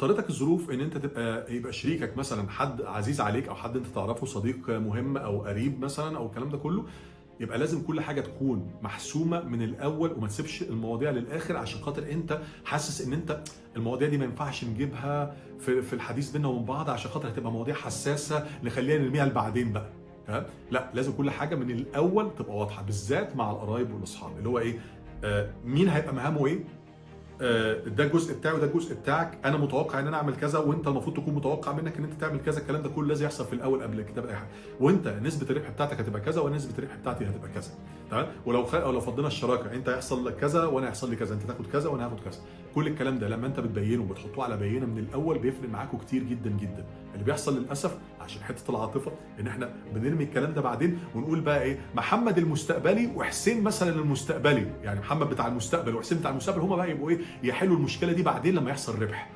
اضطرتك الظروف ان انت يبقى شريكك مثلا حد عزيز عليك او حد انت تعرفه، صديق مهم او قريب مثلا او الكلام ده كله، يبقى لازم كل حاجه تكون محسومه من الاول، وما تسيبش المواضيع للاخر عشان خاطر انت حاسس ان انت المواضيع دي ما ينفعش نجيبها في الحديث بينا وبين بعض عشان خاطر هتبقى مواضيع حساسه نخليها نرميها لبعدين بقى. تمام؟ لا، لازم كل حاجه من الاول تبقى واضحه، بالذات مع القرايب والاصحاب، اللي هو ايه، مين هيبقى مهامه ايه، ده الجزء بتاعي وده الجزء بتاعك، انا متوقع ان انا اعمل كذا وانت المفروض تكون متوقع منك ان انت تعمل كذا. الكلام ده كله لازم يحصل في الاول قبل كتابه اي حاجه. وانت نسبه الربح بتاعتك هتبقى كذا وانا نسبه الربح بتاعتي هتبقى كذا. تمام؟ او لو فضينا الشراكه، انت هيحصل لك كذا وانا هيحصل لي كذا، انت تاخد كذا وانا هاخد كذا. كل الكلام ده لما انت بتبينه وبتحطوه على بينه من الاول بيفرق معاكم كتير جدا جدا. اللي بيحصل للاسف عشان حته العاطفه ان احنا بنرمي الكلام ده بعدين ونقول بقى ايه، محمد المستقبلي وحسين مثلا المستقبلي، يعني محمد بتاع المستقبل وحسين بتاع المستقبل، هما بقى يبقوا ايه، يحلوا المشكله دي بعدين لما يحصل ربح.